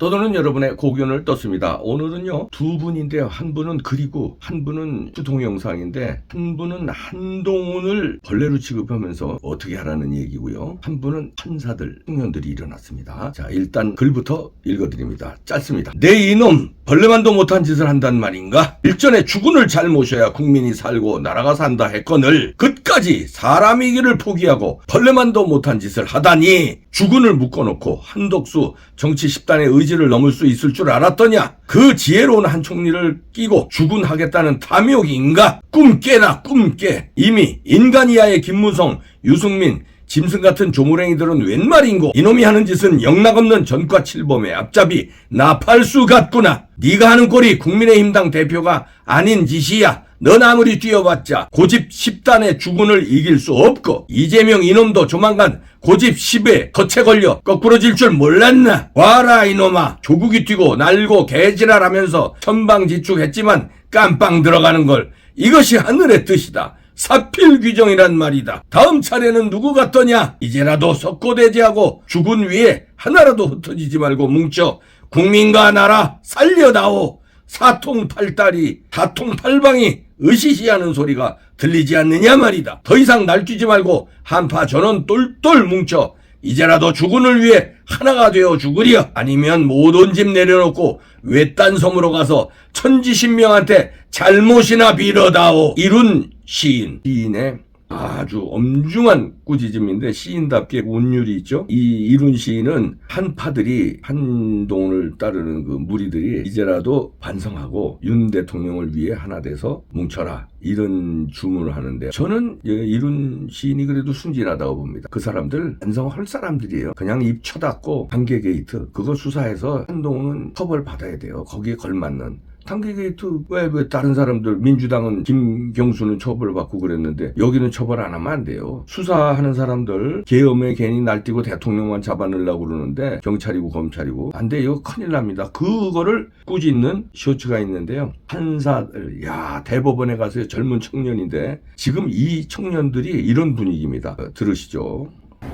떠도는 여러분의 고견을 떴습니다. 오늘은요 두 분인데요. 한 분은 그리고 한 분은 동영상인데, 한 분은 한동훈을 벌레로 취급하면서 어떻게 하라는 얘기고요. 한 분은 판사들, 청년들이 일어났습니다. 자, 일단 글부터 읽어드립니다. 짧습니다. 내 이놈 벌레만도 못한 짓을 한단 말인가? 일전에 주군을 잘 모셔야 국민이 살고 나라가 산다 했거늘 끝까지 사람이기를 포기하고 벌레만도 못한 짓을 하다니, 주군을 묶어놓고 한덕수 정치 10단의 의지를 넘을 수 있을 줄 알았더냐? 그 지혜로운 한 총리를 끼고 주군하겠다는 탐욕인가? 꿈 깨나 꿈 깨. 이미 인간 이하의 김무성, 유승민, 짐승 같은 조무랭이들은 웬 말인고, 이놈이 하는 짓은 영락없는 전과 칠범의 앞잡이 나팔수 같구나. 네가 하는 꼴이 국민의힘당 대표가 아닌 짓이야. 넌 아무리 뛰어봤자 고집 10단의 주군을 이길 수 없고, 이재명 이놈도 조만간 고집 10에 덫에 걸려 거꾸러질 줄 몰랐나? 와라 이놈아, 조국이 뛰고 날고 개지랄하면서 천방지축했지만 깜빵 들어가는 걸, 이것이 하늘의 뜻이다. 사필귀정이란 말이다. 다음 차례는 누구 같더냐? 이제라도 석고대지하고 주군 위에 하나라도 흩어지지 말고 뭉쳐 국민과 나라 살려다오. 사통팔달이 사통팔방이 으시시하는 소리가 들리지 않느냐 말이다. 더 이상 날뛰지 말고 한파 전원 똘똘 뭉쳐 이제라도 주군을 위해 하나가 되어 죽으려. 아니면 모든 집 내려놓고 외딴 섬으로 가서 천지신명한테 잘못이나 빌어다오. 이룬 시인. 시인의 아주 엄중한 꾸짖음인데, 시인답게 운율이 있죠. 이 이룬 시인은 한파들이, 한동훈을 따르는 그 무리들이 이제라도 반성하고 윤 대통령을 위해 하나 돼서 뭉쳐라, 이런 주문을 하는데, 저는 이룬 시인이 그래도 순진하다고 봅니다. 그 사람들 반성할 사람들이에요. 그냥 입 쳐닫고 단계 게이트 그거 수사해서 한동훈은 처벌 받아야 돼요. 거기에 걸맞는 단계 게이트. 왜 다른 사람들, 민주당은 김경수는 처벌받고 그랬는데 여기는 처벌 안 하면 안 돼요. 수사하는 사람들 계엄에 괜히 날뛰고 대통령만 잡아내려고 그러는데 경찰이고 검찰이고 안 돼요. 큰일 납니다. 그거를 꾸짖는 쇼츠가 있는데요. 판사들, 야, 대법원에 가서 젊은 청년인데 지금 이 청년들이 이런 분위기입니다. 들으시죠.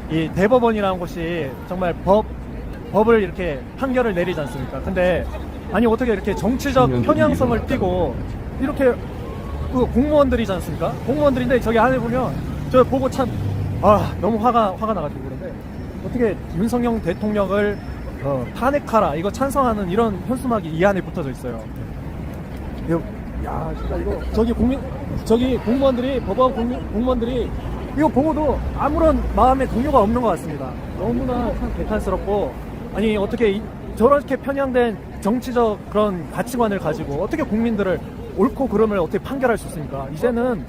이 대법원이라는 곳이 정말 법을 이렇게 판결을 내리지 않습니까? 근데 아니 어떻게 이렇게 정치적 편향성을 띠고 이렇게 그 공무원들이지 않습니까? 공무원들인데 저기 안에 보면 저 보고 참 너무 화가 나가지고. 그런데 어떻게 윤석열 대통령을 탄핵하라, 이거 찬성하는 이런 현수막이 이 안에 붙어져 있어요. 야, 진짜 이거 저기 공무원들이, 법원 공무원들이 이거 보고도 아무런 마음의 동요가 없는 것 같습니다. 너무나 참 개탄스럽고, 아니 어떻게 저렇게 편향된 정치적 그런 가치관을 가지고 어떻게 국민들을 옳고 그름을 어떻게 판결할 수 있습니까? 이제는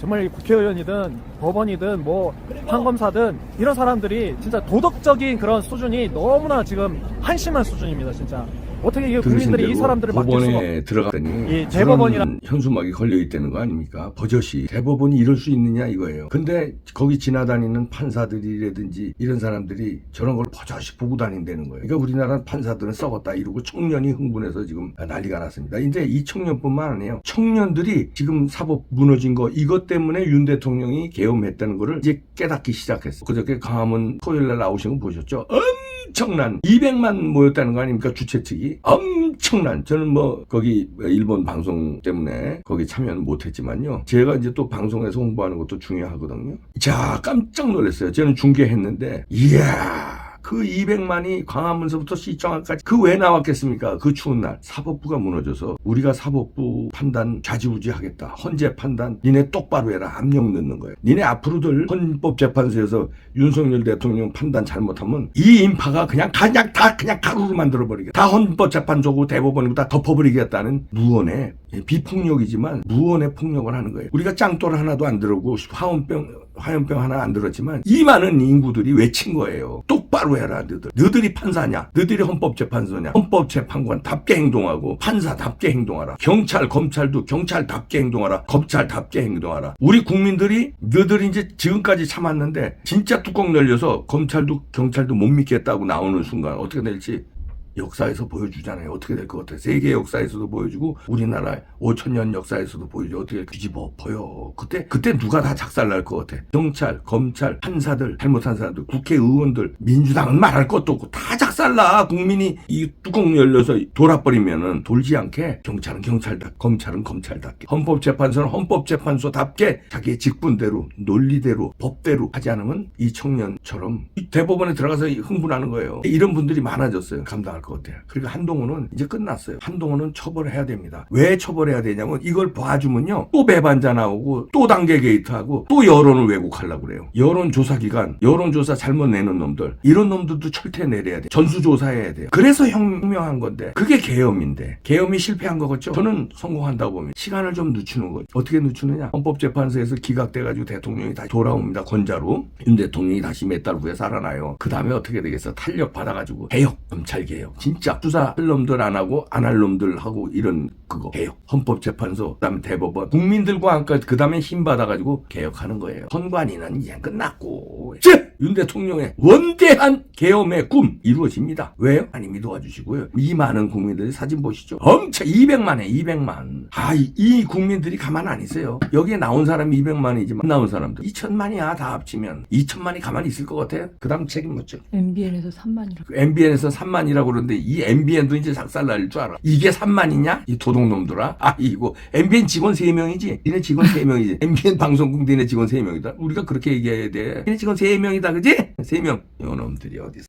정말 국회의원이든 법원이든 뭐 판검사든 이런 사람들이 진짜 도덕적인 그런 수준이 너무나 지금 한심한 수준입니다. 진짜 어떻게 이게 국민들이 이 사람들을 맡길 수가. 법원에 들어갔더니 이 대법원이란 현수막이 걸려 있다는 거 아닙니까? 버젓이 대법원이 이럴 수 있느냐 이거예요. 근데 거기 지나다니는 판사들이라든지 이런 사람들이 저런 걸 버젓이 보고 다닌다는 거예요. 그러니까 우리나라 판사들은 썩었다 이러고 청년이 흥분해서 지금 난리가 났습니다. 이제 이 청년뿐만 아니에요. 청년들이 지금 사법 무너진 거, 이것 때문에 윤 대통령이 계엄했다는 거를 이제 깨닫기 시작했어. 그저께 광화문 토요일날 나오신 거 보셨죠? 엄청난 200만 모였다는 거 아닙니까? 주최 측이 엄청난. 저는 뭐 거기 일본 방송 때문에 거기 참여는 못했지만요, 제가 이제 또 방송에서 홍보하는 것도 중요하거든요. 자, 깜짝 놀랐어요. 저는 중계했는데 이야, 그 200만이 광화문서부터 시청까지 그 왜 나왔겠습니까? 그 추운 날 사법부가 무너져서 우리가 사법부 판단 좌지우지하겠다, 헌재 판단 니네 똑바로 해라, 압력 넣는 거예요. 니네 앞으로들 헌법재판소에서 윤석열 대통령 판단 잘못하면 이 인파가 그냥 가루로 만들어버리겠다, 다 헌법재판소고 대법원이고 다 덮어버리겠다는 무언의 비폭력이지만 무언의 폭력을 하는 거예요. 우리가 짱돌 하나도 안 들었고 화염병 하나 안 들었지만 이 많은 인구들이 외친 거예요. 똑바로 해라 너들이 판사냐, 너들이 헌법재판소냐, 헌법재판관답게 행동하고 판사답게 행동하라, 경찰 검찰도 경찰답게 행동하라, 검찰답게 행동하라. 우리 국민들이 너들이 이제 지금까지 참았는데 진짜 뚜껑 열려서 검찰도 경찰도 못 믿겠다고 나오는 순간 어떻게 될지 역사에서 보여주잖아요. 어떻게 될 것 같아요? 세계 역사에서도 보여주고 우리나라 5천년 역사에서도 보여주고 어떻게 뒤집어 엎어요. 그때 누가 다 작살날 것 같아? 경찰, 검찰, 판사들, 잘못한 사람들, 국회의원들, 민주당은 말할 것도 없고 다 작살나. 국민이 이 뚜껑 열려서 돌아버리면은 돌지 않게 경찰은 경찰답게, 검찰은 검찰답게, 헌법재판소는 헌법재판소답게 자기의 직분대로, 논리대로, 법대로 하지 않으면 이 청년처럼 대법원에 들어가서 흥분하는 거예요. 이런 분들이 많아졌어요. 감당할 것 같아요. 그러니까 한동훈은 이제 끝났어요. 한동훈은 처벌해야 됩니다. 왜 처벌해야 되냐면 이걸 봐주면요. 또 배반자 나오고 또 단계 게이트하고 또 여론을 왜곡하려고 그래요. 여론조사기관, 여론조사 잘못 내는 놈들, 이런 놈들도 철퇴 내려야 돼. 전수조사해야 돼요. 그래서 혁명한 건데 그게 계엄인데 계엄이 실패한 거겠죠. 저는 성공한다고 봅니다. 시간을 좀 늦추는 거죠. 어떻게 늦추느냐. 헌법재판소에서 기각돼가지고 대통령이 다시 돌아옵니다. 권자로. 윤 대통령이 다시 몇 달 후에 살아나요. 그 다음에 어떻게 되겠어. 탄력 받아가지고 개혁, 검찰개혁. 진짜 수사할 놈들 안 하고 안 할 놈들 하고 이런 그거 개혁. 헌법재판소, 그 다음에 대법원. 국민들과 함께 그 다음에 힘 받아가지고 개혁하는 거예요. 선관위는 이제 끝났고 윤 대통령의 원대한 계엄의 꿈 이루어집니다. 왜요? 하나님이 도와주시고요. 이 많은 국민들이 사진 보시죠. 엄청 200만에 200만. 이 국민들이 가만 안 있어요. 여기에 나온 사람이 200만이지만 나온 사람들 2천만이야. 다 합치면 2천만이 가만히 있을 것 같아요. 그 다음 책임 묻죠. MBN에서 3만이라고. MBN에서 3만이라고 그러는데 이 MBN도 이제 작살날 줄 알아. 이게 3만이냐? 이 도둑놈들아. 이거 MBN 직원 3명이지. 니네 직원 3명이지. MBN 방송국 니네 직원 3명이다. 우리가 그렇게 얘기해야 돼. 니네 직원 3명이다. 그지? 3명. 요놈들이 어디서.